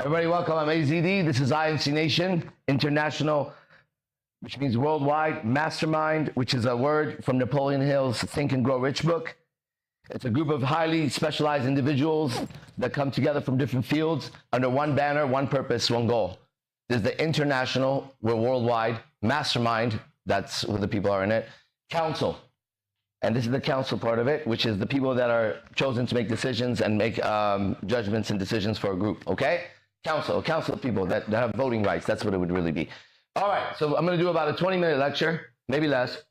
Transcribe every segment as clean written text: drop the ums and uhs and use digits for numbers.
Everybody welcome, I'm AZD. This is IMC Nation, International, which means worldwide, Mastermind, which is a word from Napoleon Hill's Think and Grow Rich book. It's a group of highly specialized individuals that come together from different fields under one banner, one purpose, one goal. There's the International, we're worldwide, Mastermind, that's who the people are in it, Council. And this is the council part of it, which is the people that are chosen to make decisions and make judgments and decisions for a group, okay? Council, a council of people that have voting rights. That's what it would really be. All right, so I'm going to do about a 20-minute lecture, maybe less.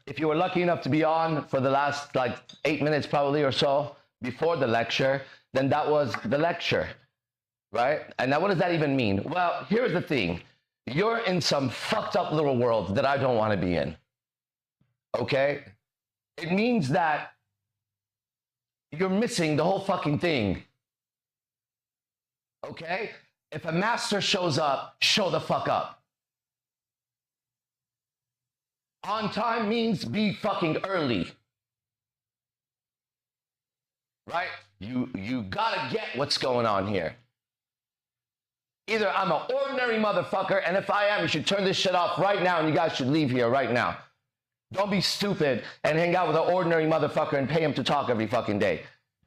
If you were lucky enough to be on for the last 8 minutes probably or so before the lecture, then that was the lecture, right? And now what does that even mean? Well, here's the thing. You're in some fucked up little world that I don't want to be in, okay? It means that you're missing the whole fucking thing. Okay? If a master shows up, show the fuck up. On time means be fucking early. Right? You gotta get what's going on here. Either I'm an ordinary motherfucker, and if I am, you should turn this shit off right now, and you guys should leave here right now. Don't be stupid and hang out with an ordinary motherfucker and pay him to talk every fucking day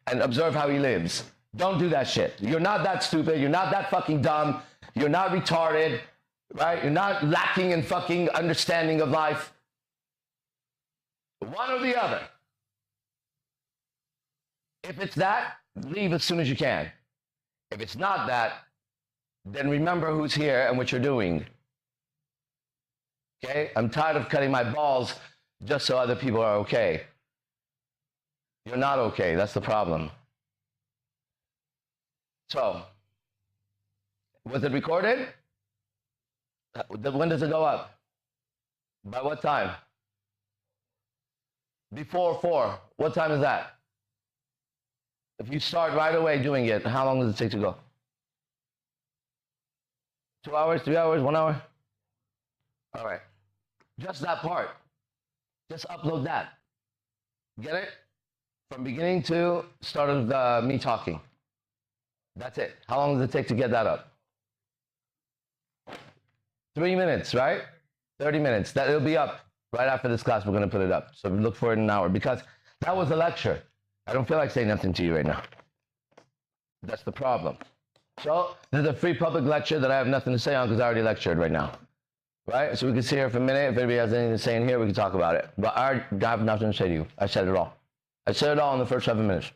and observe how he lives. Don't do that shit. You're not that stupid. You're not that fucking dumb. You're not retarded, right? You're not lacking in fucking understanding of life. One or the other. If it's that, leave as soon as you can. If it's not that, then remember who's here and what you're doing. Okay? I'm tired of cutting my balls just so other people are okay. You're not okay. That's the problem. So, was it recorded? When does it go up? By what time? Before 4. What time is that? If you start right away doing it, how long does it take to go? 2 hours, 3 hours, 1 hour? All right. Just that part. Just upload that. Get it? From beginning to start of me talking. That's it. How long does it take to get that up? 3 minutes, right? 30 minutes. It'll be up right after this class. We're going to put it up. So look for it in an hour because that was a lecture. I don't feel like saying nothing to you right now. That's the problem. So this is a free public lecture that I have nothing to say on because I already lectured right now. Right? So we can sit here for a minute. If anybody has anything to say in here, we can talk about it. But I have nothing to say to you. I said it all. I said it all in the first 7 minutes.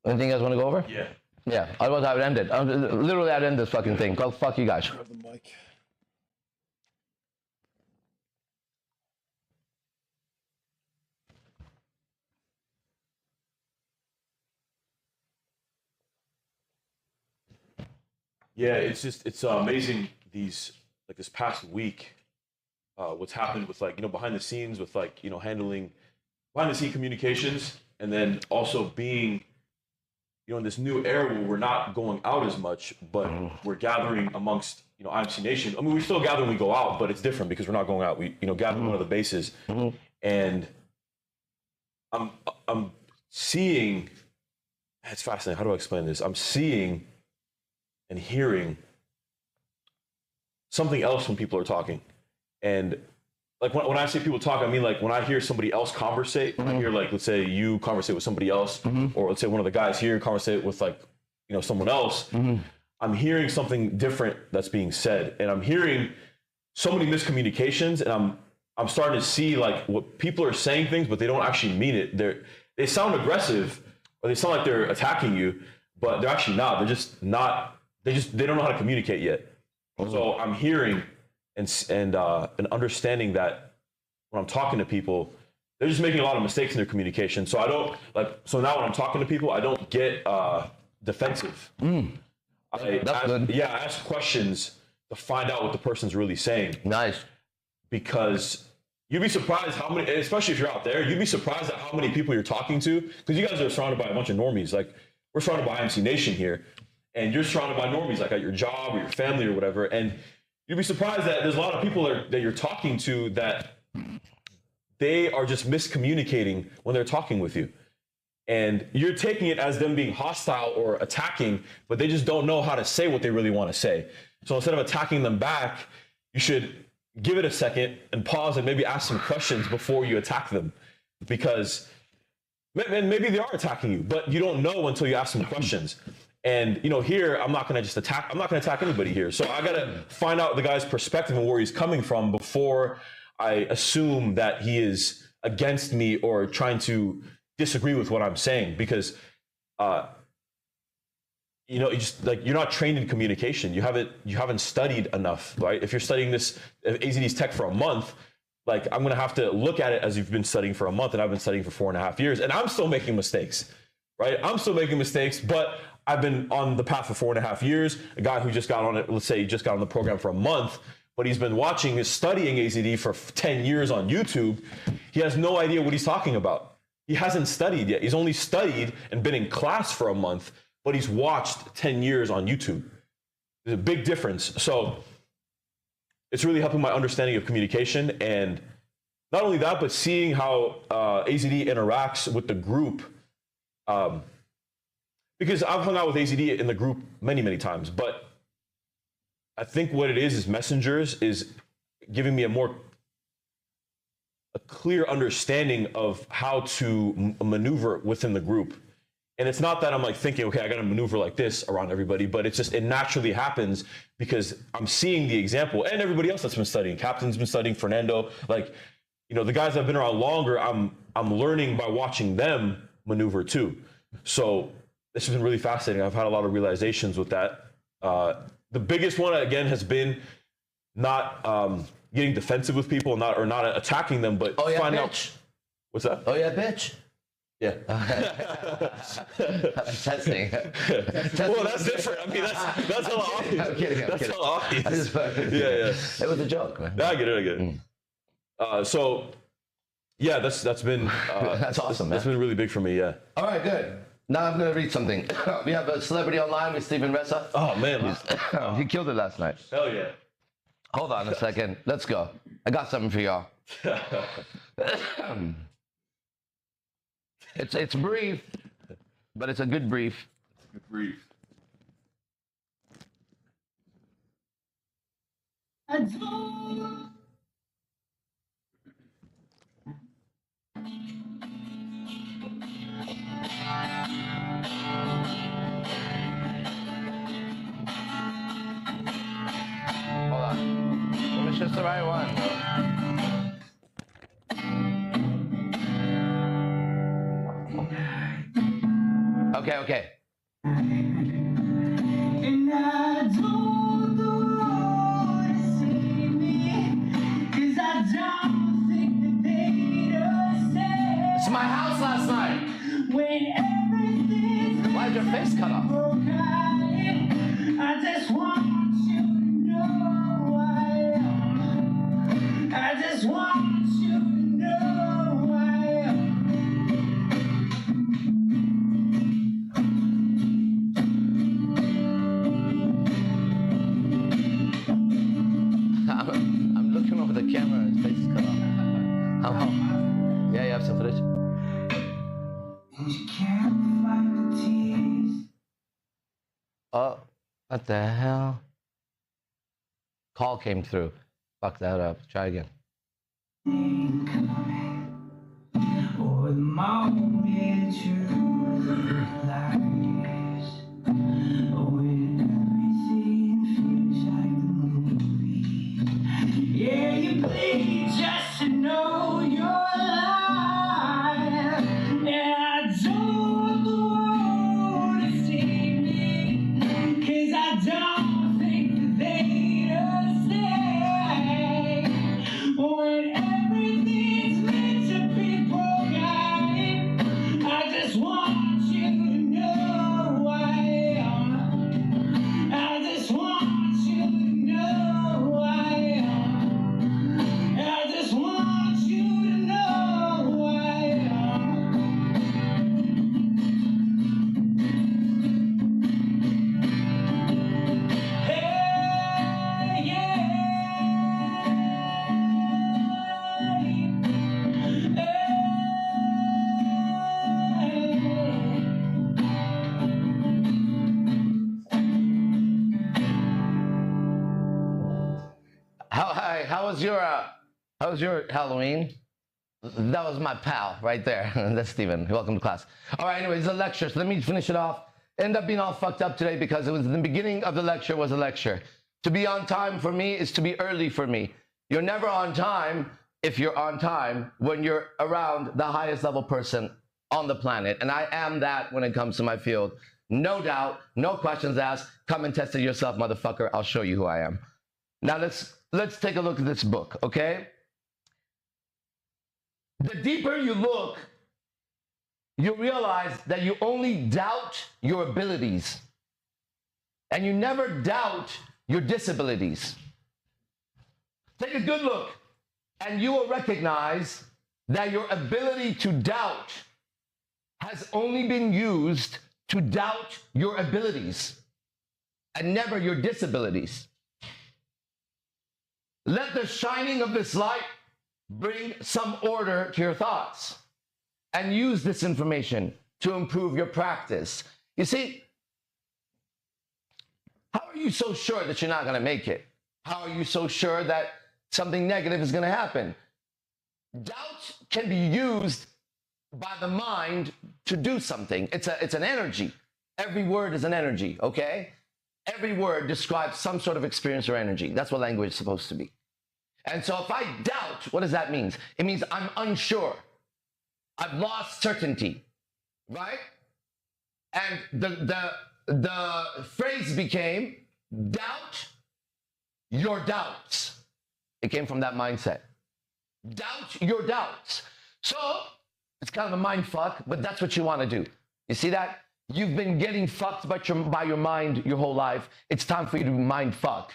Anything you guys want to go over? Yeah. Yeah, otherwise I would end it. Literally, I'd end this fucking thing. Go fuck you guys. Grab the mic. Yeah, it's amazing this past week, what's happened with behind the scenes with handling behind the scene communications, and then also being in this new era where we're not going out as much, but we're gathering amongst IMC Nation. I mean, we still gather when we go out, but it's different because we're not going out. We gather one of the bases, and I'm seeing. It's fascinating. How do I explain this? I'm seeing and hearing something else when people are talking. And when I say people talk, I mean when I hear somebody else conversate, I hear let's say you conversate with somebody else, or let's say one of the guys here conversate with someone else. I'm hearing something different that's being said, and I'm hearing so many miscommunications, and I'm starting to see what people are saying things, but they don't actually mean it. They sound aggressive, or they sound like they're attacking you, but they're actually not. They're just not. They don't know how to communicate yet. So I'm hearing and understanding that when I'm talking to people, they're just making a lot of mistakes in their communication. So I don't so now when I'm talking to people, I don't get defensive. That's good. Yeah, I ask questions to find out what the person's really saying. Nice. Because you'd be surprised how many, especially if you're out there, you'd be surprised at how many people you're talking to, because you guys are surrounded by a bunch of normies. We're surrounded by IMC Nation here, and you're surrounded by normies, at your job or your family or whatever. And you'd be surprised that there's a lot of people that you're talking to that they are just miscommunicating when they're talking with you. And you're taking it as them being hostile or attacking, but they just don't know how to say what they really want to say. So instead of attacking them back, you should give it a second and pause and maybe ask some questions before you attack them, because maybe they are attacking you, but you don't know until you ask some questions. And here I'm not going to attack anybody here. So I got to find out the guy's perspective and where he's coming from before I assume that he is against me or trying to disagree with what I'm saying, because you're not trained in communication. You haven't studied enough, right? If you're studying this AZD's tech for a month, like, I'm gonna have to look at it as you've been studying for a month, and I've been studying for 4.5 years, and I'm still making mistakes, right? I'm still making mistakes, but I've been on the path for 4.5 years. A guy who just got on it, let's say he just got on the program for a month, but he's been studying AZD for 10 years on YouTube. He has no idea what he's talking about. He hasn't studied yet. He's only studied and been in class for a month, but he's watched 10 years on YouTube. There's a big difference. So it's really helping my understanding of communication. And not only that, but seeing how AZD interacts with the group. Because I've hung out with AZD in the group many, many times, but I think what it is messengers is giving me a clear understanding of how to maneuver within the group. And it's not that I'm like thinking, okay, I got to maneuver like this around everybody, but it's just, it naturally happens because I'm seeing the example, and everybody else that's been studying. Captain's been studying, Fernando, like, the guys that have been around longer, I'm learning by watching them maneuver too. So this has been really fascinating. I've had a lot of realizations with that. The biggest one, again, has been not getting defensive with people, or not attacking them, but finding out. What's that? Oh yeah, bitch. Yeah. Testing. Well, that's different. I mean, that's hella obvious. I'm kidding. That's hella obvious. Yeah. It was a joke, man. I get it. So, yeah, that's been that's awesome, man. That's been really big for me. Yeah. All right, good. Now I'm going to read something. We have a celebrity online with Stephen Rezza. Oh man, he killed it last night. Hell yeah. Hold on a second. Let's go. I got something for y'all. It's brief, but it's a good brief. It's a good brief. Hold on. It's just the right one. Okay. And I don't want to see me, 'cause I don't think that they'd understand. It's my house last night. When everything's Why is your face cut off? I just want you to know I am. I just want you to know I am. I'm looking over the camera and his face is cut off. Yeah, you have some footage? And you can't fight the tears. Oh, what the hell? Call came through. Fuck that up. Try again. Ain't coming, or the moment you realize when everything feels like the movies. Yeah, you bleed just to know you're alive. And I don't want to see me, 'cause I don't think that they understand. When everything's meant to be broken, I just want was your Halloween? That was my pal right there. That's Stephen. Welcome to class. All right, anyways, the lecture. So let me finish it off. End up being all fucked up today because it was the beginning of the lecture was a lecture. To be on time for me is to be early for me. You're never on time if you're on time when you're around the highest level person on the planet. And I am that when it comes to my field. No doubt, no questions asked. Come and test it yourself, motherfucker. I'll show you who I am. Now let's take a look at this book, okay? The deeper you look, you realize that you only doubt your abilities and you never doubt your disabilities. Take a good look and you will recognize that your ability to doubt has only been used to doubt your abilities and never your disabilities. Let the shining of this light bring some order to your thoughts and use this information to improve your practice. You see, how are you so sure that you're not going to make it? How are you so sure that something negative is going to happen? Doubt can be used by the mind to do something. It's an energy. Every word is an energy, okay? Every word describes some sort of experience or energy. That's what language is supposed to be. And so if I doubt, what does that mean? It means I'm unsure. I've lost certainty, right? And the phrase became, doubt your doubts. It came from that mindset. Doubt your doubts. So it's kind of a mind fuck, but that's what you want to do. You see that? You've been getting fucked by your mind your whole life. It's time for you to mind fuck.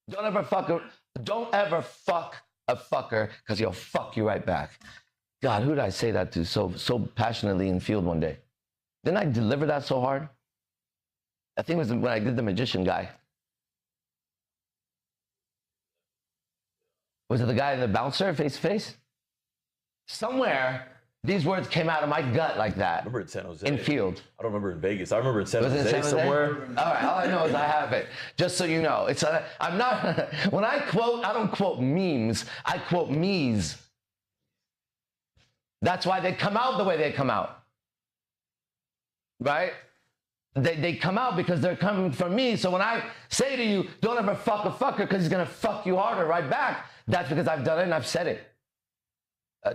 Don't ever fuck a fucker, because he'll fuck you right back. God, who did I say that to so passionately in field one day? Didn't I deliver that so hard? I think it was when I did the magician guy. Was it the guy in the bouncer face to face? Somewhere, these words came out of my gut like that. I remember in San Jose. In field. I don't remember in Vegas. I remember in San Was it Jose, San Jose? somewhere. All right, all I know is I have it. Just so you know, I'm not, when I quote, I don't quote memes, I quote me's. That's why they come out the way they come out. Right? They come out because they're coming from me. So when I say to you, don't ever fuck a fucker because he's going to fuck you harder right back, that's because I've done it and I've said it.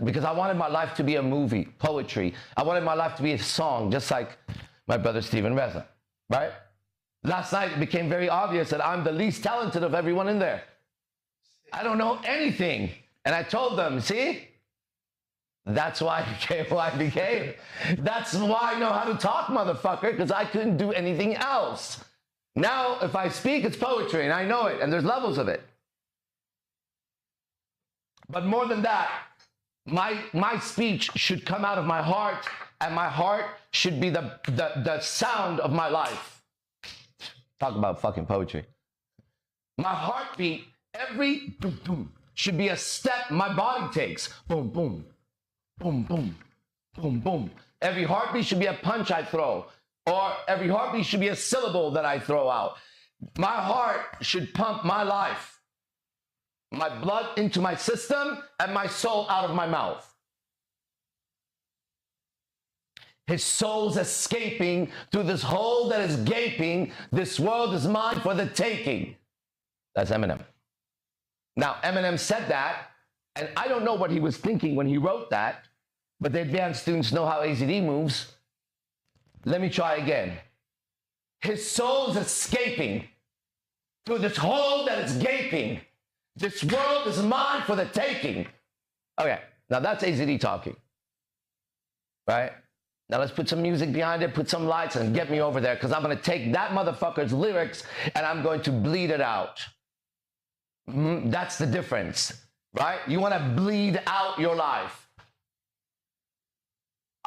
Because I wanted my life to be a movie, poetry. I wanted my life to be a song, just like my brother Stephen Rezza, right? Last night it became very obvious that I'm the least talented of everyone in there. I don't know anything. And I told them, see? That's why I became who I became. That's why I know how to talk, motherfucker, because I couldn't do anything else. Now, if I speak, it's poetry, and I know it, and there's levels of it. But more than that, my speech should come out of my heart, and my heart should be the sound of my life. Talk about fucking poetry. My heartbeat, every boom, boom, should be a step my body takes. Boom, boom, boom, boom, boom, boom. Every heartbeat should be a punch I throw, or every heartbeat should be a syllable that I throw out. My heart should pump my life. My blood into my system and my soul out of my mouth. His soul's escaping through this hole that is gaping. This world is mine for the taking. That's Eminem. Now, Eminem said that, and I don't know what he was thinking when he wrote that, but the advanced students know how AZD moves. Let me try again. His soul's escaping through this hole that is gaping. This world is mine for the taking. Okay, now that's AZD talking, right? Now let's put some music behind it, put some lights, and get me over there, because I'm going to take that motherfucker's lyrics and I'm going to bleed it out. That's the difference, right? You want to bleed out your life.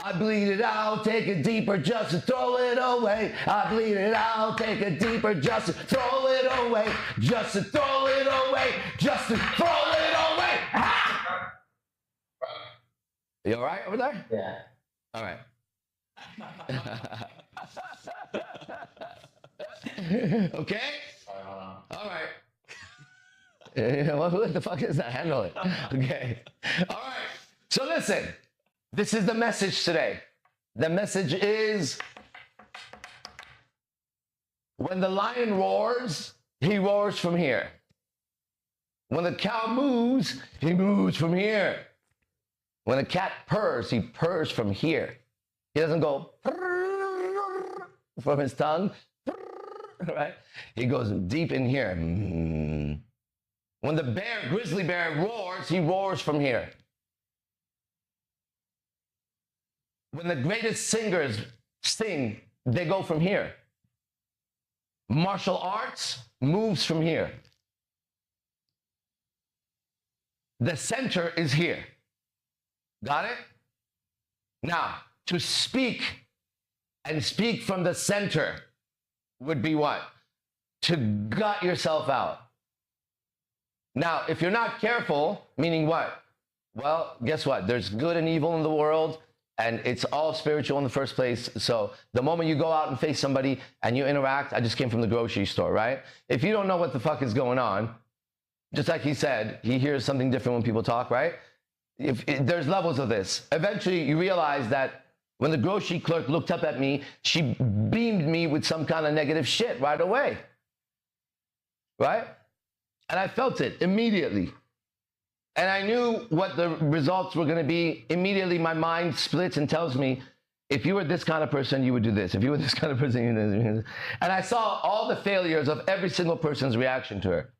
I bleed it out, take it deeper, just to throw it away. I bleed it out, take it deeper, just to throw it away. Just to throw it away, just to throw it away. Ah! You all right over there? Yeah. All right. Okay? Sorry, hold on. All right. What the fuck is that? Handle it. Okay. All right. So listen, this is the message today. The message is, when the lion roars, he roars from here. When the cow moves, he moves from here. When a cat purrs, he purrs from here. He doesn't go from his tongue, right? He goes deep in here. When the grizzly bear roars, he roars from here. When the greatest singers sing, they go from here. Martial arts moves from here. The center is here. Got it? Now, to speak and speak from the center would be what? To gut yourself out. Now, if you're not careful, meaning what? Well, guess what? There's good and evil in the world, and it's all spiritual in the first place. So the moment you go out and face somebody and you interact, I just came from the grocery store, right? If you don't know what the fuck is going on, just like he said, he hears something different when people talk, right? There's levels of this. Eventually, you realize that when the grocery clerk looked up at me, she beamed me with some kind of negative shit right away, right? And I felt it immediately. And I knew what the results were going to be. Immediately, my mind splits and tells me, if you were this kind of person, you would do this. If you were this kind of person, you would do this. And I saw all the failures of every single person's reaction to her.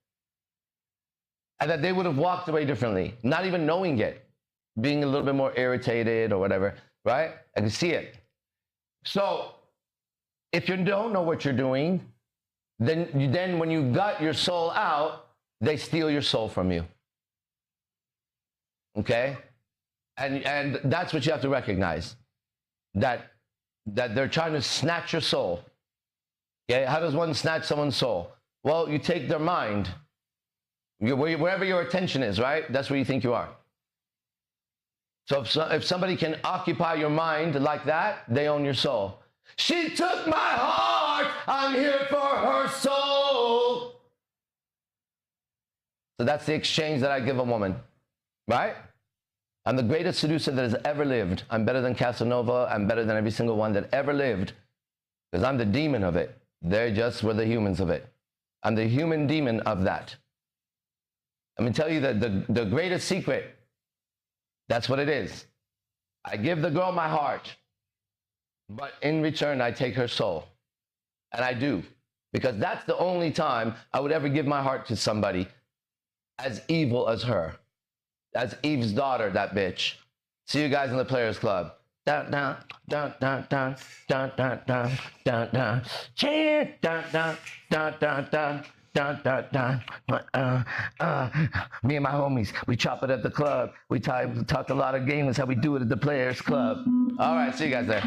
And that they would have walked away differently, not even knowing it, being a little bit more irritated or whatever, right? I can see it. So if you don't know what you're doing, then when you gut your soul out, they steal your soul from you. Okay? And that's what you have to recognize, that they're trying to snatch your soul. Okay? How does one snatch someone's soul? Well, you take their mind. Wherever your attention is, right? That's where you think you are. So if somebody can occupy your mind like that, they own your soul. She took my heart, I'm here for her soul. So that's the exchange that I give a woman, right? I'm the greatest seducer that has ever lived. I'm better than Casanova. I'm better than every single one that ever lived, because I'm the demon of it. They just were the humans of it. I'm the human demon of that. Let me tell you that the greatest secret, that's what it is. I give the girl my heart, but in return, I take her soul. And I do, because that's the only time I would ever give my heart to somebody as evil as her. That's Eve's daughter, that bitch. See you guys in the Players Club. Dun, dun, dun, dun, dun, dun, dun, dun, dun, dun. Cheer, dun, dun, dun, dun, dun. Dun, dun, dun. Me and my homies, we chop it at the club. We talk a lot of games, how we do it at the Players Club. All right, see you guys there.